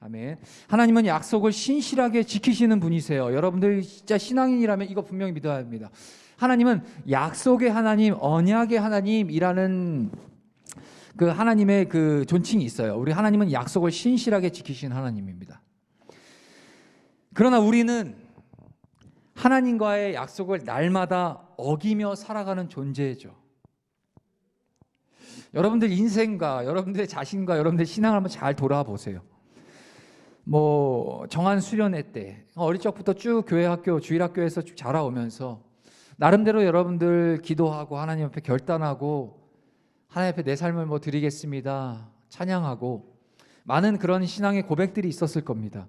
아멘. 하나님은 약속을 신실하게 지키시는 분이세요. 여러분들 진짜 신앙인이라면 이거 분명히 믿어야 합니다. 하나님은 약속의 하나님, 언약의 하나님이라는 그 하나님의 그 존칭이 있어요. 우리 하나님은 약속을 신실하게 지키시는 하나님입니다. 그러나 우리는 하나님과의 약속을 날마다 어기며 살아가는 존재죠. 여러분들 인생과 여러분들의 자신과 여러분들의 신앙을 한번 잘 돌아보세요. 정한 수련회 때 어릴 적부터 쭉 교회 학교 주일학교에서 쭉 자라오면서 나름대로 여러분들 기도하고 하나님 앞에 결단하고 하나님 앞에 내 삶을 드리겠습니다 찬양하고 많은 그런 신앙의 고백들이 있었을 겁니다.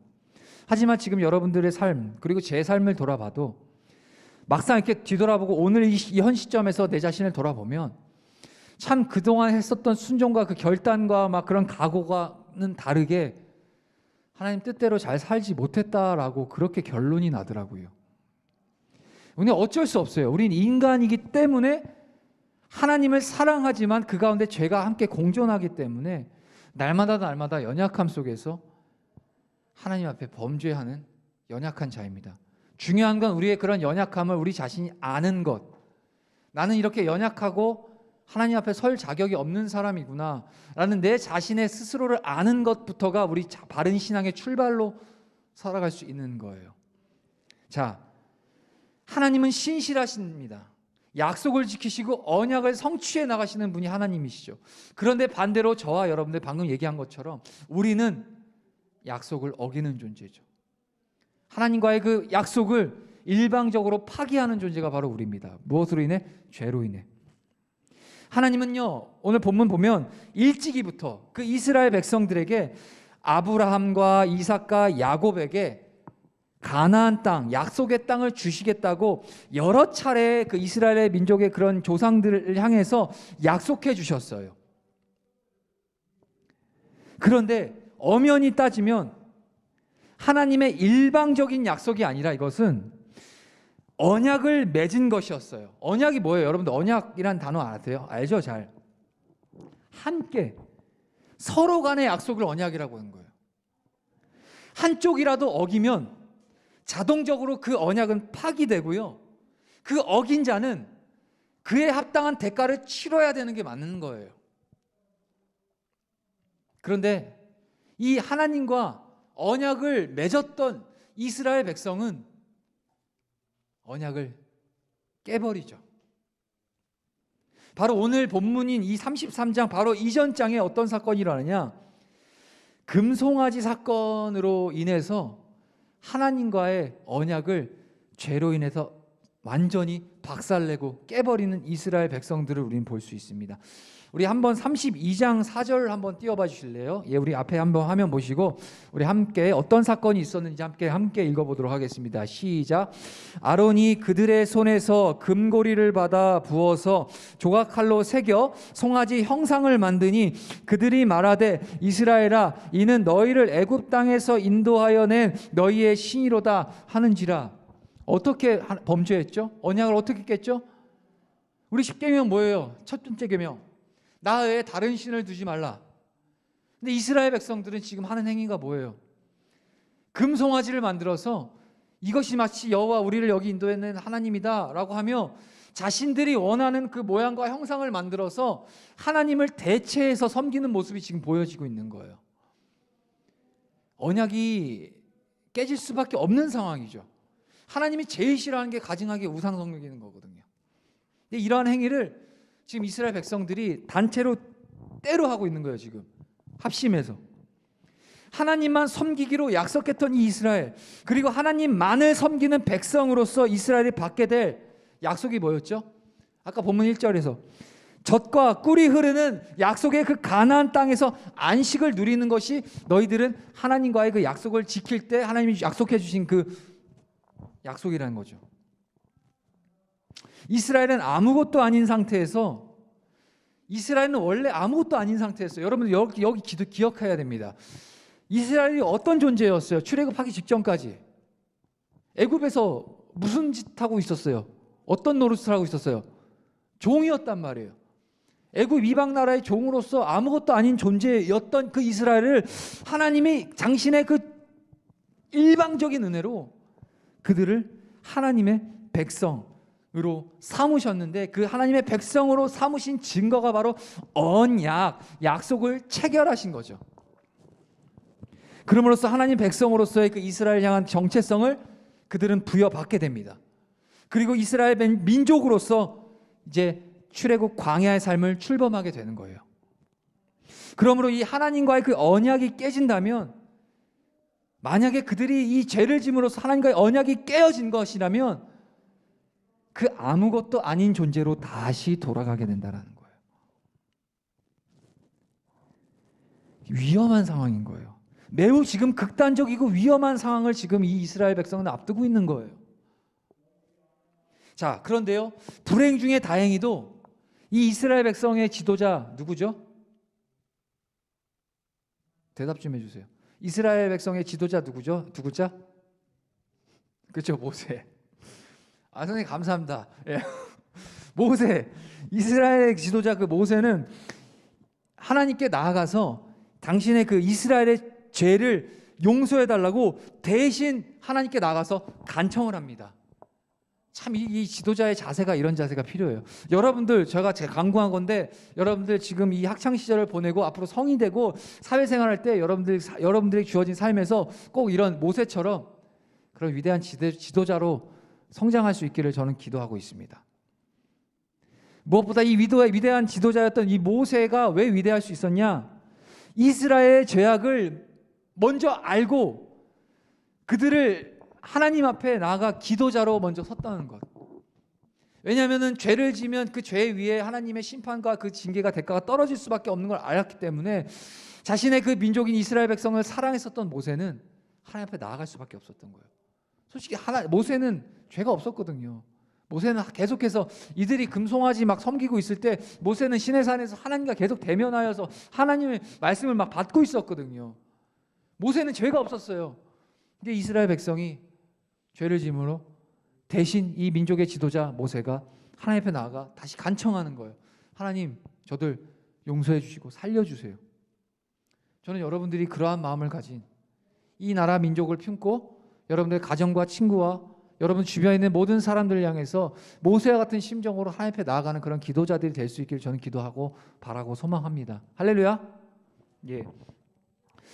하지만 지금 여러분들의 삶 그리고 제 삶을 돌아봐도 막상 이렇게 뒤돌아보고 오늘 이 현 시점에서 내 자신을 돌아보면 참 그동안 했었던 순종과 그 결단과 막 그런 각오와는 다르게 하나님 뜻대로 잘 살지 못했다라고 그렇게 결론이 나더라고요. 우리는 어쩔 수 없어요. 우린 인간이기 때문에 하나님을 사랑하지만 그 가운데 죄가 함께 공존하기 때문에 날마다 연약함 속에서 하나님 앞에 범죄하는 연약한 자입니다. 중요한 건 우리의 그런 연약함을 우리 자신이 아는 것. 나는 이렇게 연약하고 하나님 앞에 설 자격이 없는 사람이구나 라는 내 자신의 스스로를 아는 것부터가 우리 바른 신앙의 출발로 살아갈 수 있는 거예요. 자, 하나님은 신실하십니다. 약속을 지키시고 언약을 성취해 나가시는 분이 하나님이시죠. 그런데 반대로 저와 여러분들 방금 얘기한 것처럼 우리는 약속을 어기는 존재죠. 하나님과의 그 약속을 일방적으로 파기하는 존재가 바로 우리입니다. 무엇으로 인해? 죄로 인해. 하나님은요, 오늘 본문 보면 일찍이부터 그 이스라엘 백성들에게 아브라함과 이삭과 야곱에게 가나안 땅, 약속의 땅을 주시겠다고 여러 차례 그 이스라엘의 민족의 그런 조상들을 향해서 약속해 주셨어요. 그런데 엄연히 따지면 하나님의 일방적인 약속이 아니라 이것은 언약을 맺은 것이었어요. 언약이 뭐예요? 여러분들 언약이란 단어 아세요? 알죠? 잘. 함께 서로 간의 약속을 언약이라고 하는 거예요. 한쪽이라도 어기면 자동적으로 그 언약은 파기되고요. 그 어긴 자는 그에 합당한 대가를 치러야 되는 게 맞는 거예요. 그런데 이 하나님과 언약을 맺었던 이스라엘 백성은 언약을 깨버리죠. 바로 오늘 본문인 이 33장 바로 이전 장에 어떤 사건이 일어나냐? 금송아지 사건으로 인해서 하나님과의 언약을 죄로 인해서 완전히 박살내고 깨버리는 이스라엘 백성들을 우리는 볼 수 있습니다. 우리 한번 32장 4절 한번 띄워봐 주실래요? 예, 우리 앞에 한번 화면 보시고 우리 함께 어떤 사건이 있었는지 함께 읽어보도록 하겠습니다. 시작. 아론이 그들의 손에서 금고리를 받아 부어서 조각칼로 새겨 송아지 형상을 만드니 그들이 말하되 이스라엘아 이는 너희를 애굽 땅에서 인도하여 낸 너희의 신이로다 하는지라. 어떻게 범죄했죠? 언약을 어떻게 깼죠? 우리 10계명 뭐예요? 첫 번째 계명 나 외에 다른 신을 두지 말라. 근데 이스라엘 백성들은 지금 하는 행위가 뭐예요? 금송아지를 만들어서 이것이 마치 여호와 우리를 여기 인도해낸 하나님이다 라고 하며 자신들이 원하는 그 모양과 형상을 만들어서 하나님을 대체해서 섬기는 모습이 지금 보여지고 있는 거예요. 언약이 깨질 수밖에 없는 상황이죠. 하나님이 제일 싫어하는 게 가증하게 우상 섬기는 거거든요. 근데 이러한 행위를 지금 이스라엘 백성들이 단체로 때로 하고 있는 거예요. 지금 합심해서 하나님만 섬기기로 약속했던 이 이스라엘, 그리고 하나님만을 섬기는 백성으로서 이스라엘이 받게 될 약속이 뭐였죠? 아까 본문 1절에서 젖과 꿀이 흐르는 약속의 그 가나안 땅에서 안식을 누리는 것이 너희들은 하나님과의 그 약속을 지킬 때 하나님이 약속해 주신 그 약속이라는 거죠. 이스라엘은 아무것도 아닌 상태에서 이스라엘은 원래 아무것도 아닌 상태였어요. 여러분들 여기 기억해야 됩니다. 이스라엘이 어떤 존재였어요? 출애굽하기 직전까지 애굽에서 무슨 짓 하고 있었어요? 어떤 노릇을 하고 있었어요? 종이었단 말이에요. 애굽 이방 나라의 종으로서 아무것도 아닌 존재였던 그 이스라엘을 하나님이 당신의 그 일방적인 은혜로 그들을 하나님의 백성으로 삼으셨는데, 그 하나님의 백성으로 삼으신 증거가 바로 언약, 약속을 체결하신 거죠. 그럼으로써 하나님 백성으로서의 그 이스라엘 향한 정체성을 그들은 부여받게 됩니다. 그리고 이스라엘 민족으로서 이제 출애굽 광야의 삶을 출범하게 되는 거예요. 그러므로 이 하나님과의 그 언약이 깨진다면, 만약에 그들이 이 죄를 짐으로써 하나님과의 언약이 깨어진 것이라면 그 아무것도 아닌 존재로 다시 돌아가게 된다는 거예요. 위험한 상황인 거예요. 매우 지금 극단적이고 위험한 상황을 지금 이 이스라엘 백성은 앞두고 있는 거예요. 자, 그런데요, 불행 중에 다행히도 이 이스라엘 백성의 지도자 누구죠? 대답 좀 해주세요. 이스라엘 백성의 지도자 누구죠? 누구자? 그렇죠, 모세. 아, 선생님 감사합니다. 예. 모세, 이스라엘의 지도자 그 모세는 하나님께 나아가서 당신의 그 이스라엘의 죄를 용서해 달라고 대신 하나님께 나가서 간청을 합니다. 참 이 지도자의 자세가, 이런 자세가 필요해요. 여러분들, 제가 강구한 건데, 여러분들 지금 이 학창 시절을 보내고 앞으로 성이 되고 사회생활할 때 여러분들이 주어진 삶에서 꼭 이런 모세처럼 그런 위대한 지도자로 성장할 수 있기를 저는 기도하고 있습니다. 무엇보다 이 위대한 지도자였던 이 모세가 왜 위대할 수 있었냐? 이스라엘의 죄악을 먼저 알고 그들을 하나님 앞에 나아가 기도자로 먼저 섰다는 것. 왜냐하면 죄를 지면 그 죄 위에 하나님의 심판과 그 징계가, 대가가 떨어질 수밖에 없는 걸 알았기 때문에 자신의 그 민족인 이스라엘 백성을 사랑했었던 모세는 하나님 앞에 나아갈 수밖에 없었던 거예요. 솔직히 모세는 죄가 없었거든요. 모세는 계속해서 이들이 금송아지 막 섬기고 있을 때 모세는 시내산에서 하나님과 계속 대면하여서 하나님의 말씀을 막 받고 있었거든요. 모세는 죄가 없었어요. 근데 이스라엘 백성이 죄를 짐으로 대신 이 민족의 지도자 모세가 하나님 앞에 나아가 다시 간청하는 거예요. 하나님, 저들 용서해 주시고 살려주세요. 저는 여러분들이 그러한 마음을 가진 이 나라 민족을 품고 여러분들의 가정과 친구와 여러분 주변에 있는 모든 사람들을 향해서 모세와 같은 심정으로 하나님 앞에 나아가는 그런 기도자들이 될 수 있기를 저는 기도하고 바라고 소망합니다. 할렐루야. 예.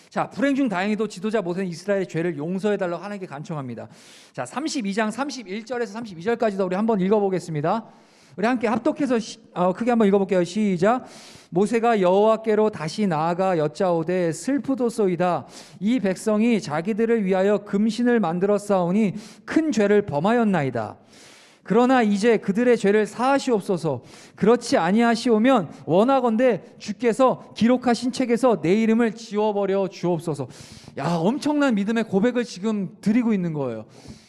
자, 불행 중 다행히도 지도자 모세는 이스라엘의 죄를 용서해달라고 하나님께 간청합니다. 자, 32장 31절에서 32절까지도 우리 한번 읽어보겠습니다. 우리 함께 합독해서 크게 한번 읽어볼게요. 시작. 모세가 여호와께로 다시 나아가 여짜오되 슬프도소이다. 이 백성이 자기들을 위하여 금신을 만들어 싸우니 큰 죄를 범하였나이다. 그러나 이제 그들의 죄를 사하시옵소서. 그렇지 아니하시오면 원하건대 주께서 기록하신 책에서 내 이름을 지워버려 주옵소서. 야, 엄청난 믿음의 고백을 지금 드리고 있는 거예요.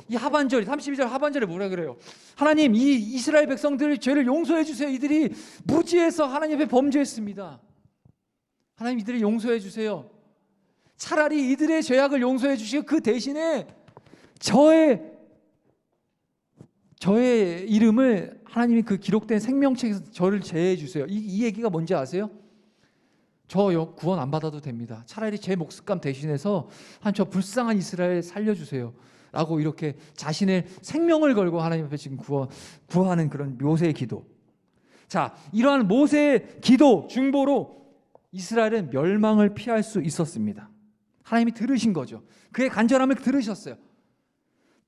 이 하반절, 32절 하반절에 뭐라 그래요? 하나님, 이 이스라엘 백성들의 죄를 용서해 주세요. 이들이 무지해서 하나님 앞에 범죄했습니다. 하나님, 이들을 용서해 주세요. 차라리 이들의 죄악을 용서해 주시고 그 대신에 저의 이름을 하나님이 그 기록된 생명책에서 저를 제해 주세요. 이 얘기가 뭔지 아세요? 저 구원 안 받아도 됩니다. 차라리 제 목숨값 대신해서 저 불쌍한 이스라엘 살려주세요 라고 이렇게 자신의 생명을 걸고 하나님 앞에 지금 구하는 그런 모세의 기도. 자, 이러한 모세의 기도 중보로 이스라엘은 멸망을 피할 수 있었습니다. 하나님이 들으신 거죠. 그의 간절함을 들으셨어요.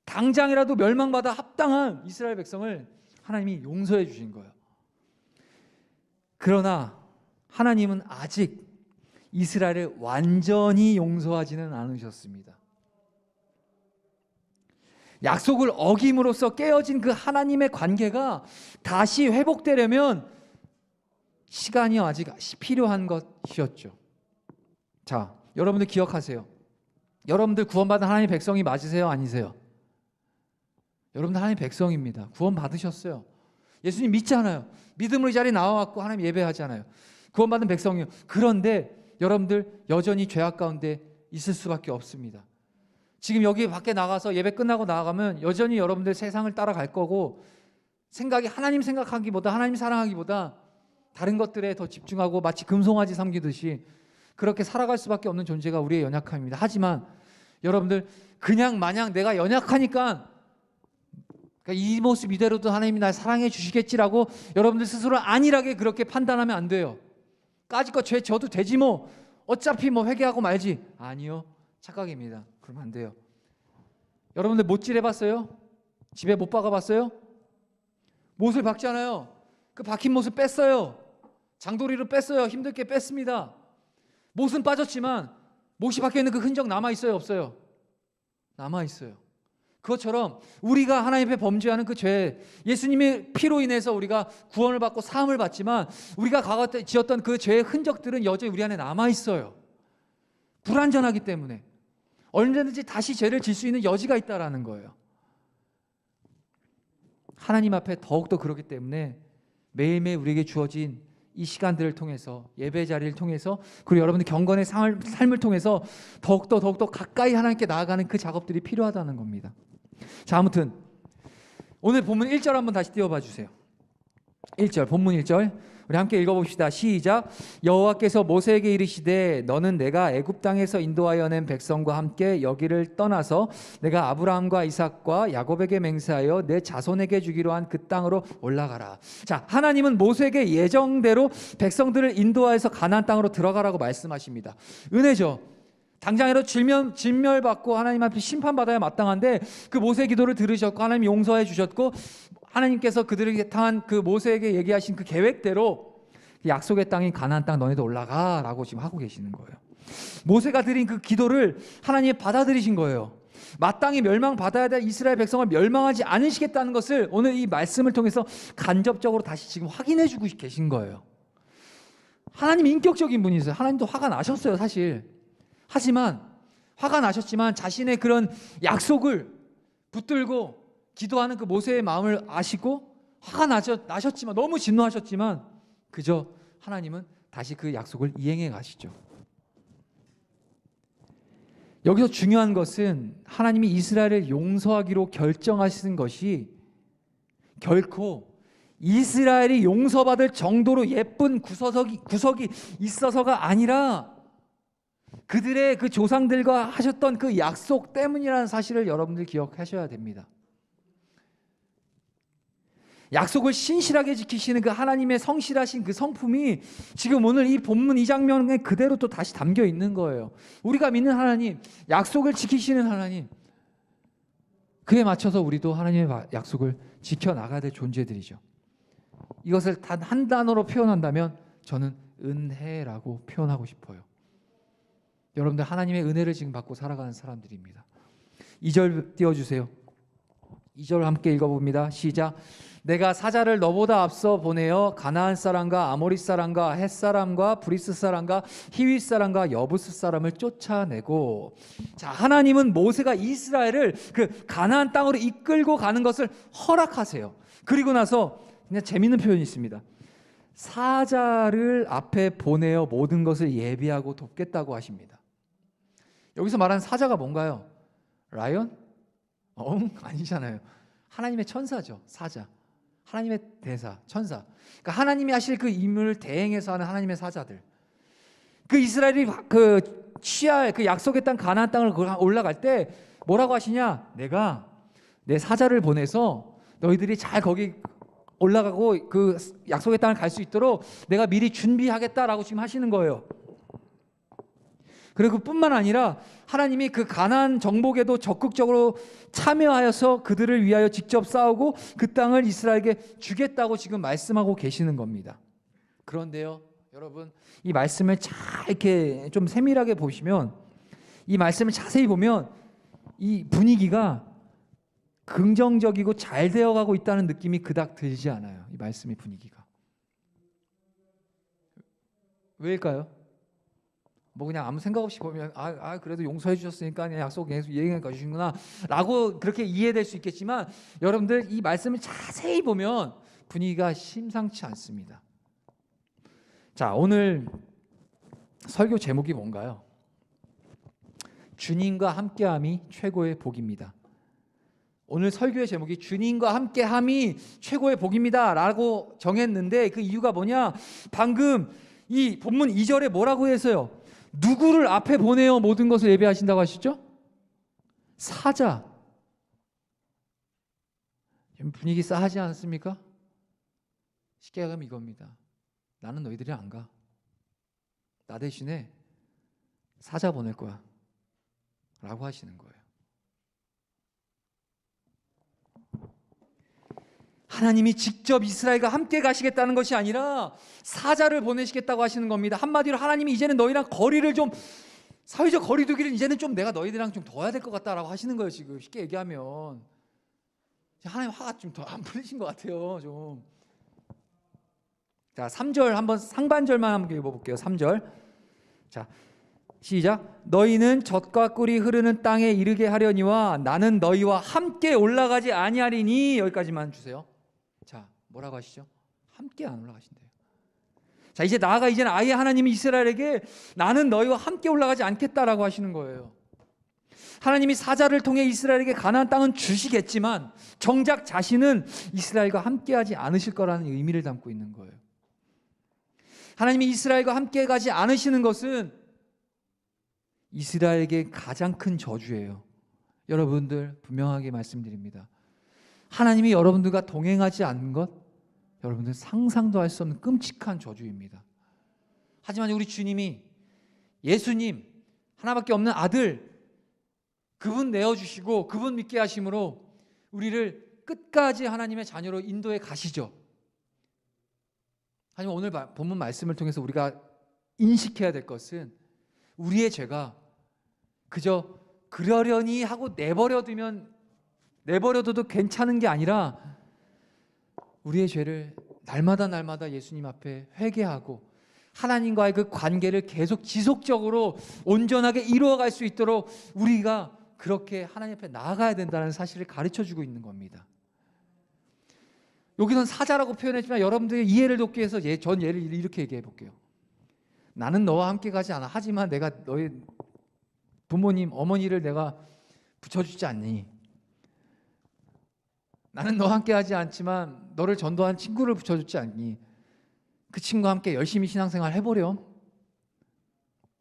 당장이라도 멸망받아 합당한 이스라엘 백성을 하나님이 용서해 주신 거예요. 그러나 하나님은 아직 이스라엘을 완전히 용서하지는 않으셨습니다. 약속을 어김으로써 깨어진 그 하나님의 관계가 다시 회복되려면 시간이 아직 필요한 것이었죠. 자, 여러분들 기억하세요. 여러분들 구원받은 하나님의 백성이 맞으세요? 아니세요? 여러분들 하나님 백성입니다. 구원 받으셨어요. 예수님 믿잖아요. 믿음으로 이 자리에 나와갖고 하나님 예배하잖아요. 구원받은 백성이요. 그런데 여러분들 여전히 죄악 가운데 있을 수밖에 없습니다. 지금 여기 밖에 나가서 예배 끝나고 나가면 여전히 여러분들 세상을 따라갈 거고, 생각이 하나님 생각하기보다, 하나님 사랑하기보다 다른 것들에 더 집중하고 마치 금송아지 삼기듯이 그렇게 살아갈 수밖에 없는 존재가 우리의 연약함입니다. 하지만 여러분들 그냥 마냥 내가 연약하니까 이 모습 이대로도 하나님이 날 사랑해 주시겠지라고 여러분들 스스로 안일하게 그렇게 판단하면 안 돼요. 까짓 죄 져도 되지 뭐 어차피 뭐 회개하고 말지. 아니요, 착각입니다. 그러면 안 돼요. 여러분들 못질 해봤어요? 집에 못 박아봤어요? 못을 박잖아요. 그 박힌 못을 뺐어요. 장도리로 뺐어요. 힘들게 뺐습니다. 못은 빠졌지만 못이 박혀있는 그 흔적 남아있어요? 없어요? 남아있어요. 그것처럼 우리가 하나님 앞에 범죄하는 그 죄, 예수님의 피로 인해서 우리가 구원을 받고 사함을 받지만 우리가 과거에 지었던 그 죄의 흔적들은 여전히 우리 안에 남아있어요. 불완전하기 때문에 언제든지 다시 죄를 질 수 있는 여지가 있다라는 거예요. 하나님 앞에 더욱더 그렇기 때문에 매일매일 우리에게 주어진 이 시간들을 통해서, 예배 자리를 통해서, 그리고 여러분들 경건의 삶을 통해서 더욱더 가까이 하나님께 나아가는 그 작업들이 필요하다는 겁니다. 자, 아무튼 오늘 본문 1절 한번 다시 띄워봐 주세요. 1절, 본문 1절 우리 함께 읽어봅시다. 시작. 여호와께서 모세에게 이르시되 너는 내가 애굽 땅에서 인도하여 낸 백성과 함께 여기를 떠나서 내가 아브라함과 이삭과 야곱에게 맹세하여 내 자손에게 주기로 한 그 땅으로 올라가라. 자, 하나님은 모세에게 예정대로 백성들을 인도하여서 가나안 땅으로 들어가라고 말씀하십니다. 은혜죠. 당장이라도 진멸받고 하나님 앞에 심판받아야 마땅한데 그 모세의 기도를 들으셨고 하나님 용서해 주셨고 하나님께서 그들에게 당한 그 모세에게 얘기하신 그 계획대로 약속의 땅인 가나안 땅 너네도 올라가라고 지금 하고 계시는 거예요. 모세가 드린 그 기도를 하나님이 받아들이신 거예요. 마땅히 멸망받아야 될 이스라엘 백성을 멸망하지 않으시겠다는 것을 오늘 이 말씀을 통해서 간접적으로 다시 지금 확인해 주고 계신 거예요. 하나님 인격적인 분이세요. 하나님도 화가 나셨어요, 사실. 하지만 화가 나셨지만 자신의 그런 약속을 붙들고 기도하는 그 모세의 마음을 아시고 화가 나셨지만 너무 진노하셨지만 그저 하나님은 다시 그 약속을 이행해 가시죠. 여기서 중요한 것은 하나님이 이스라엘을 용서하기로 결정하신 것이 결코 이스라엘이 용서받을 정도로 예쁜 구석이 있어서가 아니라 그들의 그 조상들과 하셨던 그 약속 때문이라는 사실을 여러분들 기억하셔야 됩니다. 약속을 신실하게 지키시는 그 하나님의 성실하신 그 성품이 지금 오늘 이 본문 이 장면에 그대로 또 다시 담겨 있는 거예요. 우리가 믿는 하나님, 약속을 지키시는 하나님, 그에 맞춰서 우리도 하나님의 약속을 지켜나가야 될 존재들이죠. 이것을 단 한 단어로 표현한다면 저는 은혜라고 표현하고 싶어요. 여러분들 하나님의 은혜를 지금 받고 살아가는 사람들입니다. 2절 띄워주세요. 2절 함께 읽어봅니다. 시작. 내가 사자를 너보다 앞서 보내어 가나안 사람과 아모리 사람과 헷 사람과 브리스 사람과 히윗 사람과 여부스 사람을 쫓아내고, 자, 하나님은 모세가 이스라엘을 그 가나안 땅으로 이끌고 가는 것을 허락하세요. 그리고 나서 그냥 재밌는 표현이 있습니다. 사자를 앞에 보내어 모든 것을 예비하고 돕겠다고 하십니다. 여기서 말하는 사자가 뭔가요? 라이언? 아니잖아요. 하나님의 천사죠. 사자. 하나님의 대사, 천사. 그러니까 하나님이 하실 그 임무를 대행해서 하는 하나님의 사자들. 그 이스라엘이 그 취할 그 약속의 땅 가나안 땅을 올라갈 때 뭐라고 하시냐? 내가 내 사자를 보내서 너희들이 잘 거기 올라가고 그 약속의 땅을 갈 수 있도록 내가 미리 준비하겠다라고 지금 하시는 거예요. 그리고 뿐만 아니라 하나님이 그 가나안 정복에도 적극적으로 참여하여서 그들을 위하여 직접 싸우고 그 땅을 이스라엘에게 주겠다고 지금 말씀하고 계시는 겁니다. 그런데요, 여러분, 이 말씀을 잘 이렇게 좀 세밀하게 보시면, 이 말씀을 자세히 보면 이 분위기가 긍정적이고 잘 되어가고 있다는 느낌이 그닥 들지 않아요. 이 말씀의 분위기가. 왜일까요? 뭐 그냥 아무 생각 없이 보면 그래도 용서해 주셨으니까 그냥 약속 계속 이행해 가주시는구나 라고 그렇게 이해될 수 있겠지만, 여러분들 이 말씀을 자세히 보면 분위기가 심상치 않습니다. 자, 오늘 설교 제목이 뭔가요? 주님과 함께함이 최고의 복입니다. 오늘 설교의 제목이 주님과 함께함이 최고의 복입니다 라고 정했는데, 그 이유가 뭐냐? 방금 이 본문 2절에 뭐라고 해서요? 누구를 앞에 보내어 모든 것을 예배하신다고 하시죠? 사자. 분위기 싸하지 않습니까? 쉽게 얘기하면 이겁니다. 나는 너희들이 안 가. 나 대신에 사자 보낼 거야 라고 하시는 거예요. 하나님이 직접 이스라엘과 함께 가시겠다는 것이 아니라 사자를 보내시겠다고 하시는 겁니다. 한마디로 하나님이 이제는 너희랑 거리를 좀, 사회적 거리 두기를 이제는 좀 내가 너희들이랑 좀 둬야 될 것 같다라고 하시는 거예요. 지금 쉽게 얘기하면 하나님 화가 좀 더 안 풀리신 것 같아요. 좀. 자, 3절 한번 상반절만 한번 읽어볼게요. 3절. 자, 시작. 너희는 젖과 꿀이 흐르는 땅에 이르게 하려니와 나는 너희와 함께 올라가지 아니하리니. 여기까지만 주세요. 자, 뭐라고 하시죠? 함께 안 올라가신대요. 자, 이제 나아가 이제는 아예 하나님이 이스라엘에게 나는 너희와 함께 올라가지 않겠다라고 하시는 거예요. 하나님이 사자를 통해 이스라엘에게 가나안 땅은 주시겠지만 정작 자신은 이스라엘과 함께하지 않으실 거라는 의미를 담고 있는 거예요. 하나님이 이스라엘과 함께 가지 않으시는 것은 이스라엘에게 가장 큰 저주예요. 여러분들 분명하게 말씀드립니다. 하나님이 여러분들과 동행하지 않는 것, 여러분들 상상도 할 수 없는 끔찍한 저주입니다. 하지만 우리 주님이, 예수님, 하나밖에 없는 아들, 그분 내어주시고 그분 믿게 하심으로 우리를 끝까지 하나님의 자녀로 인도해 가시죠. 하지만 오늘 본문 말씀을 통해서 우리가 인식해야 될 것은 우리의 죄가 그저 그러려니 하고 내버려둬도 괜찮은 게 아니라 우리의 죄를 날마다 예수님 앞에 회개하고 하나님과의 그 관계를 계속 지속적으로 온전하게 이루어갈 수 있도록 우리가 그렇게 하나님 앞에 나아가야 된다는 사실을 가르쳐주고 있는 겁니다. 여기선 사자라고 표현했지만 여러분들의 이해를 돕기 위해서 전 예를 이렇게 얘기해 볼게요. 나는 너와 함께 가지 않아. 하지만 내가 너의 부모님, 어머니를 내가 붙여주지 않니? 나는 너와 함께 하지 않지만 너를 전도한 친구를 붙여주지 않니? 그 친구와 함께 열심히 신앙생활 해보렴?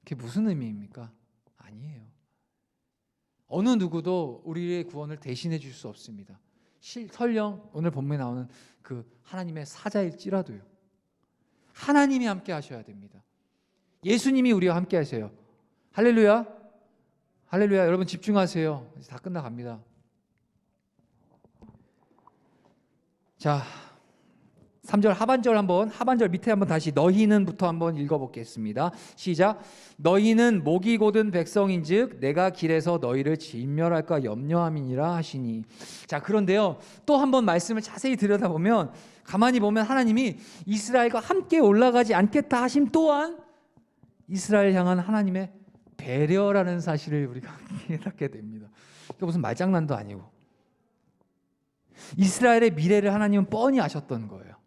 그게 무슨 의미입니까? 아니에요. 어느 누구도 우리의 구원을 대신해 줄 수 없습니다. 설령 오늘 본문에 나오는 그 하나님의 사자일지라도요. 하나님이 함께 하셔야 됩니다. 예수님이 우리와 함께 하세요. 할렐루야. 할렐루야. 여러분 집중하세요. 이제 다 끝나갑니다. 자, 3절 하반절 밑에 한번 다시 너희는부터 한번 읽어보겠습니다. 시작. 너희는 목이 곧은 백성인즉 내가 길에서 너희를 진멸할까 염려함이니라 하시니. 자, 그런데요 또 한번 말씀을 자세히 들여다보면 가만히 보면 하나님이 이스라엘과 함께 올라가지 않겠다 하심 또한 이스라엘 향한 하나님의 배려라는 사실을 우리가 깨닫게 됩니다. 이게 무슨 말장난도 아니고 이스라엘의 미래를 하나님은 뻔히 아셨던 거예요.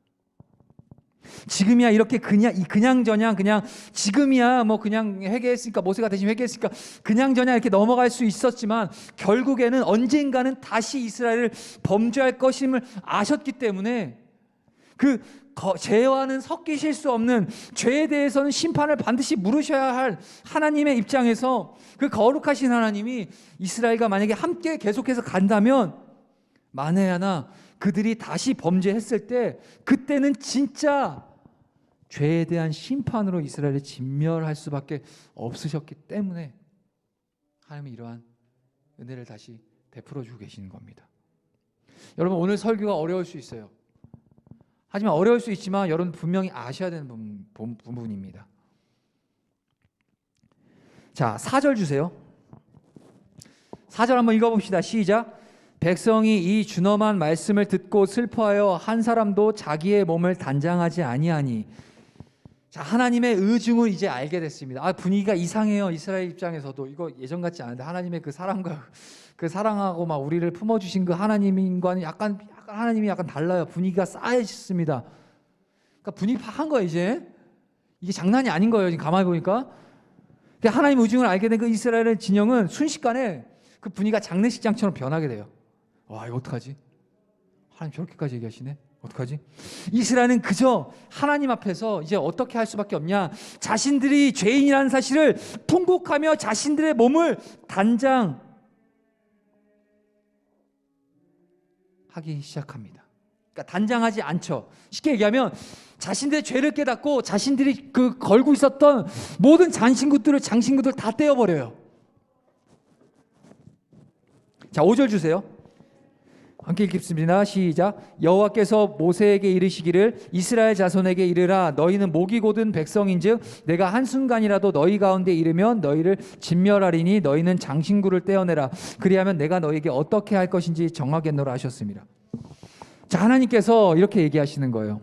지금이야 이렇게 그냥저냥 그냥 지금이야 뭐 그냥 회개했으니까 모세가 대신 회개했으니까 그냥저냥 이렇게 넘어갈 수 있었지만 결국에는 언젠가는 다시 이스라엘을 범죄할 것임을 아셨기 때문에 그 죄와는 섞이실 수 없는 죄에 대해서는 심판을 반드시 물으셔야 할 하나님의 입장에서 그 거룩하신 하나님이 이스라엘과 만약에 함께 계속해서 간다면 만에 하나 그들이 다시 범죄했을 때 그때는 진짜 죄에 대한 심판으로 이스라엘을 진멸할 수밖에 없으셨기 때문에 하나님이 이러한 은혜를 다시 베풀어 주고 계시는 겁니다. 여러분 오늘 설교가 어려울 수 있어요. 하지만 어려울 수 있지만 여러분 분명히 아셔야 되는 부분입니다. 자, 4절 주세요. 4절 한번 읽어봅시다. 시작. 백성이 이 준엄한 말씀을 듣고 슬퍼하여 한 사람도 자기의 몸을 단장하지 아니하니. 자, 하나님의 의중을 이제 알게 됐습니다. 분위기가 이상해요. 이스라엘 입장에서도 이거 예전 같지 않은데 하나님의 그 사랑과 그 사랑하고 막 우리를 품어주신 그 하나님과는 약간 하나님이 약간 달라요. 분위기가 싸해졌습니다. 그러니까 분위기 파한 거예요. 이게 장난이 아닌 거예요. 지금 가만히 보니까. 하나님의 의중을 알게 된 그 이스라엘의 진영은 순식간에 그 분위기가 장례식장처럼 변하게 돼요. 와, 이거 어떡하지? 하나님 저렇게까지 얘기하시네. 어떡하지? 이스라엘은 그저 하나님 앞에서 이제 어떻게 할 수밖에 없냐? 자신들이 죄인이라는 사실을 통곡하며 자신들의 몸을 단장하기 시작합니다. 그러니까 단장하지 않죠. 쉽게 얘기하면 자신들의 죄를 깨닫고 자신들이 그 걸고 있었던 모든 장신구들 다 떼어버려요. 자, 5절 주세요. 함께 읽겠습니다. 시작. 여호와께서 모세에게 이르시기를 이스라엘 자손에게 이르라. 너희는 목이 곧은 백성인즉 내가 한순간이라도 너희 가운데 이르면 너희를 진멸하리니 너희는 장신구를 떼어내라. 그리하면 내가 너희에게 어떻게 할 것인지 정하겠노라 하셨습니다. 자, 하나님께서 이렇게 얘기하시는 거예요.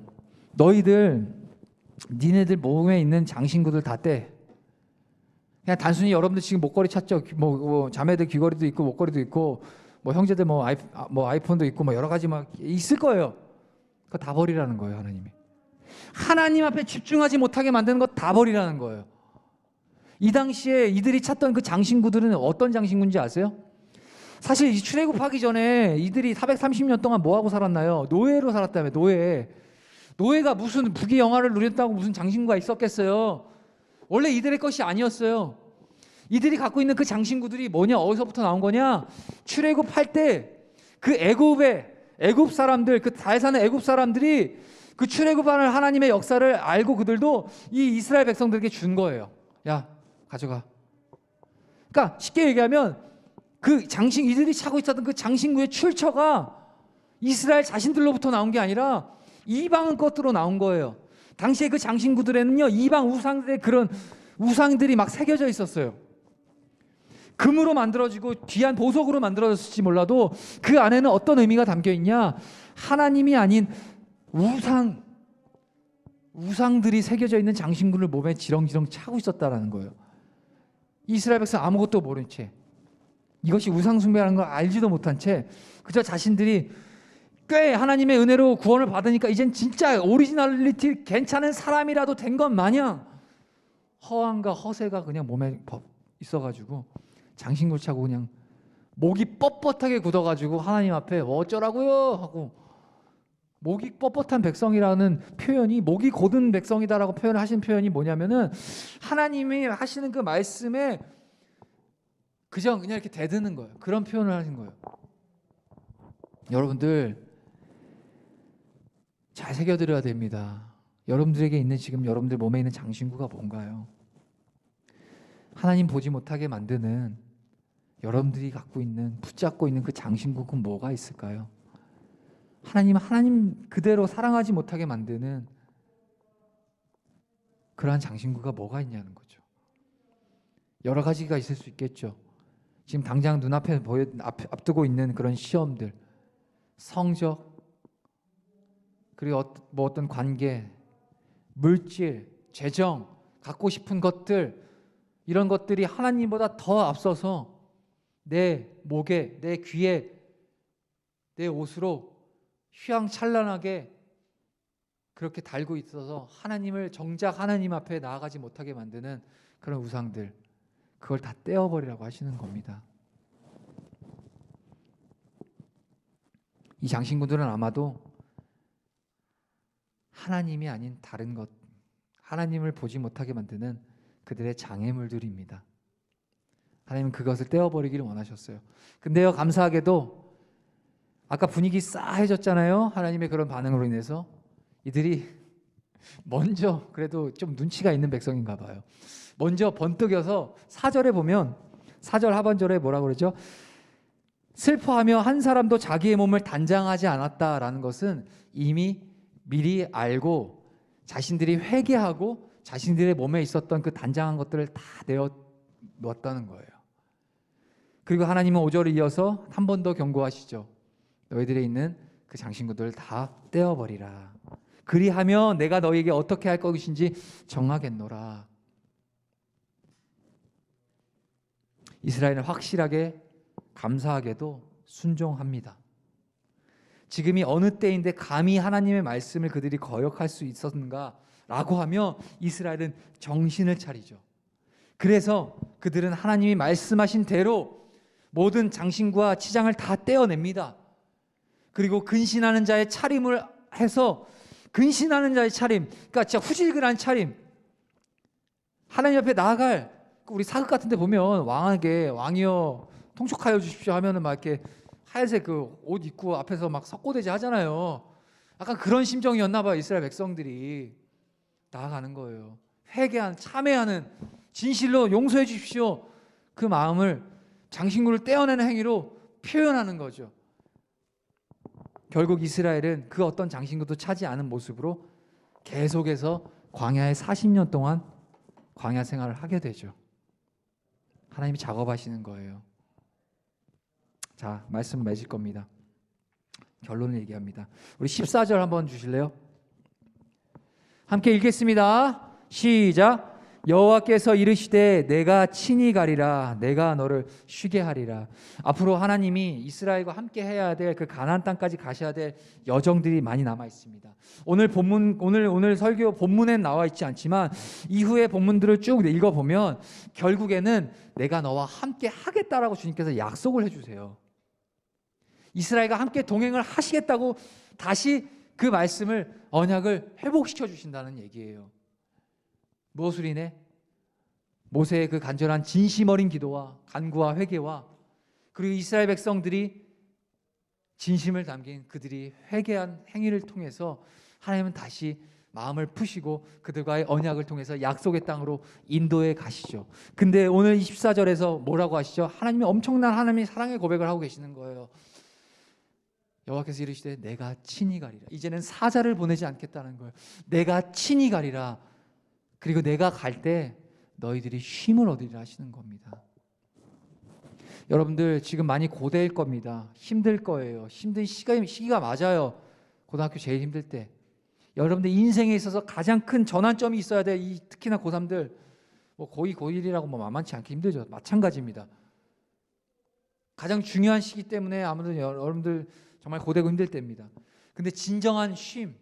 니네들 몸에 있는 장신구들 다 떼. 그냥 단순히 여러분들 지금 목걸이 찾죠. 뭐 자매들 귀걸이도 있고 목걸이도 있고 뭐 형제들 뭐 아이폰도 있고 뭐 여러 가지 막 있을 거예요. 그거 다 버리라는 거예요. 하나님이. 하나님 앞에 집중하지 못하게 만드는 거 다 버리라는 거예요. 이 당시에 이들이 찾던 그 장신구들은 어떤 장신구인지 아세요? 사실 이 출애굽하기 전에 이들이 430년 동안 뭐 하고 살았나요? 노예로 살았다며. 노예가 무슨 부귀 영화를 누렸다고 무슨 장신구가 있었겠어요? 원래 이들의 것이 아니었어요. 이들이 갖고 있는 그 장신구들이 뭐냐? 어디서부터 나온 거냐? 출애굽할 때 그 애굽 사람들, 그 잘 사는 애굽 사람들이 그 출애굽하는 하나님의 역사를 알고 그들도 이 이스라엘 백성들에게 준 거예요. 야, 가져가. 그러니까 쉽게 얘기하면 그 이들이 차고 있었던 그 장신구의 출처가 이스라엘 자신들로부터 나온 게 아니라 이방 것으로 나온 거예요. 당시에 그 장신구들에는요, 이방 우상들의 그런 우상들이 막 새겨져 있었어요. 금으로 만들어지고 귀한 보석으로 만들어졌을지 몰라도 그 안에는 어떤 의미가 담겨 있냐? 하나님이 아닌 우상들이 새겨져 있는 장신구를 몸에 지렁지렁 차고 있었다라는 거예요. 이스라엘 백성 아무것도 모른 채, 이것이 우상 숭배라는 걸 알지도 못한 채 그저 자신들이 꽤 하나님의 은혜로 구원을 받으니까 이젠 진짜 오리지널리티 괜찮은 사람이라도 된 것 마냥 허황과 허세가 그냥 몸에 있어가지고 장신구를 차고 그냥 목이 뻣뻣하게 굳어가지고 하나님 앞에 어쩌라고요 하고, 목이 뻣뻣한 백성이라는 표현이 목이 곧은 백성이다라고 표현을 하신 표현이 뭐냐면은 하나님이 하시는 그 말씀에 그냥 이렇게 대드는 거예요. 그런 표현을 하신 거예요. 여러분들 잘 새겨드려야 됩니다. 여러분들에게 있는 지금 여러분들 몸에 있는 장신구가 뭔가요? 하나님 보지 못하게 만드는 여러분들이 갖고 있는 붙잡고 있는 그 장신구는 뭐가 있을까요? 하나님 그대로 사랑하지 못하게 만드는 그러한 장신구가 뭐가 있냐는 거죠. 여러 가지가 있을 수 있겠죠. 지금 당장 눈앞에 앞두고 있는 그런 시험들, 성적, 그리고 뭐 어떤 관계, 물질, 재정, 갖고 싶은 것들, 이런 것들이 하나님보다 더 앞서서 내 목에, 내 귀에, 내 옷으로 휘황찬란하게 그렇게 달고 있어서 하나님을 정작 하나님 앞에 나아가지 못하게 만드는 그런 우상들, 그걸 다 떼어버리라고 하시는 겁니다. 이 장신구들은 아마도 하나님이 아닌 다른 것, 하나님을 보지 못하게 만드는 그들의 장애물들입니다. 하나님은 그것을 떼어버리기를 원하셨어요. 근데요, 감사하게도 아까 분위기 싸해졌잖아요. 하나님의 그런 반응으로 인해서 이들이 먼저, 그래도 좀 눈치가 있는 백성인가 봐요. 먼저 번뜩여서 4절에 보면, 4절 하반절에 뭐라고 그러죠? 슬퍼하며 한 사람도 자기의 몸을 단장하지 않았다라는 것은 이미 미리 알고 자신들이 회개하고 자신들의 몸에 있었던 그 단장한 것들을 다 내어 놓았다는 거예요. 그리고 하나님은 5절을 이어서 한 번 더 경고하시죠. 너희들에 있는 그 장신구들을 다 떼어버리라. 그리하면 내가 너희에게 어떻게 할 것인지 정하겠노라. 이스라엘은 확실하게, 감사하게도 순종합니다. 지금이 어느 때인데 감히 하나님의 말씀을 그들이 거역할 수 있었는가라고 하며 이스라엘은 정신을 차리죠. 그래서 그들은 하나님이 말씀하신 대로 모든 장신구와 치장을 다 떼어냅니다. 그리고 근신하는 자의 차림을 해서, 근신하는 자의 차림, 그러니까 진짜 후질근한 차림, 하나님 앞에 나아갈, 우리 사극 같은 데 보면 왕에게 왕이여 통촉하여 주십시오 하면은 막 이렇게 하얀색 그 옷 입고 앞에서 막 석고대지 하잖아요. 약간 그런 심정이었나 봐요. 이스라엘 백성들이 나아가는 거예요. 회개한, 참회하는, 진실로 용서해 주십시오, 그 마음을 장신구를 떼어내는 행위로 표현하는 거죠. 결국 이스라엘은 그 어떤 장신구도 차지 않은 모습으로 계속해서 광야에 40년 동안 광야 생활을 하게 되죠. 하나님이 작업하시는 거예요. 자, 말씀 맺을 겁니다. 결론을 얘기합니다. 우리 14절 한번 주실래요? 함께 읽겠습니다. 시작. 여호와께서 이르시되 내가 친히 가리라, 내가 너를 쉬게 하리라. 앞으로 하나님이 이스라엘과 함께 해야 될 그 가나안 땅까지 가셔야 될 여정들이 많이 남아 있습니다. 오늘 본문, 오늘 설교 본문엔 나와 있지 않지만 이후의 본문들을 쭉 읽어 보면 결국에는 내가 너와 함께 하겠다라고 주님께서 약속을 해주세요. 이스라엘과 함께 동행을 하시겠다고 다시 그 말씀을, 언약을 회복시켜 주신다는 얘기예요. 무엇을 인해? 모세의 그 간절한 진심 어린 기도와 간구와 회개와, 그리고 이스라엘 백성들이 진심을 담긴 그들이 회개한 행위를 통해서 하나님은 다시 마음을 푸시고 그들과의 언약을 통해서 약속의 땅으로 인도해 가시죠. 근데 오늘 24절에서 뭐라고 하시죠? 하나님이 엄청난 하나님의 사랑의 고백을 하고 계시는 거예요. 여호와께서 이르시되 내가 친히 가리라. 이제는 사자를 보내지 않겠다는 거예요. 내가 친히 가리라. 그리고 내가 갈 때 너희들이 쉼을 얻으리라 하시는 겁니다. 여러분들 지금 많이 고대일 겁니다. 힘들 거예요. 힘든 시기가 맞아요. 고등학교 제일 힘들 때. 여러분들 인생에 있어서 가장 큰 전환점이 있어야 돼. 특히나 고3들, 뭐 고2, 고1이라고 뭐 만만치 않게 힘들죠. 마찬가지입니다. 가장 중요한 시기 때문에 아무래도 여러분들 정말 고되고 힘들 때입니다. 근데 진정한 쉼,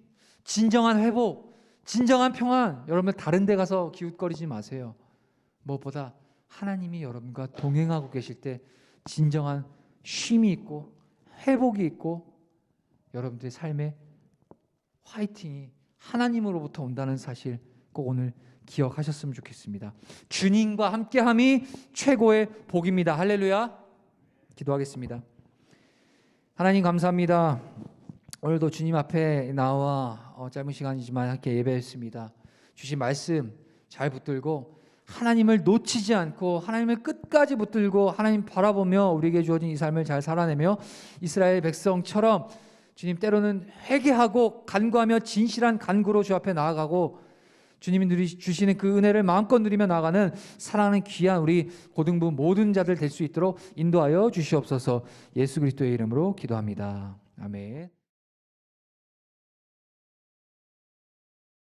진정한 회복, 진정한 평안, 여러분 다른 데 가서 기웃거리지 마세요. 무엇보다 하나님이 여러분과 동행하고 계실 때 진정한 쉼이 있고 회복이 있고 여러분들의 삶에 화이팅이 하나님으로부터 온다는 사실 꼭 오늘 기억하셨으면 좋겠습니다. 주님과 함께함이 최고의 복입니다. 할렐루야. 기도하겠습니다. 하나님 감사합니다. 오늘도 주님 앞에 나와 짧은 시간이지만 함께 예배했습니다. 주신 말씀 잘 붙들고 하나님을 놓치지 않고 하나님을 끝까지 붙들고 하나님 바라보며 우리에게 주어진 이 삶을 잘 살아내며 이스라엘 백성처럼 주님 때로는 회개하고 간구하며 진실한 간구로 주 앞에 나아가고 주님이 주시는 그 은혜를 마음껏 누리며 나아가는 사랑하는 귀한 우리 고등부 모든 자들 될 수 있도록 인도하여 주시옵소서. 예수 그리스도의 이름으로 기도합니다. 아멘.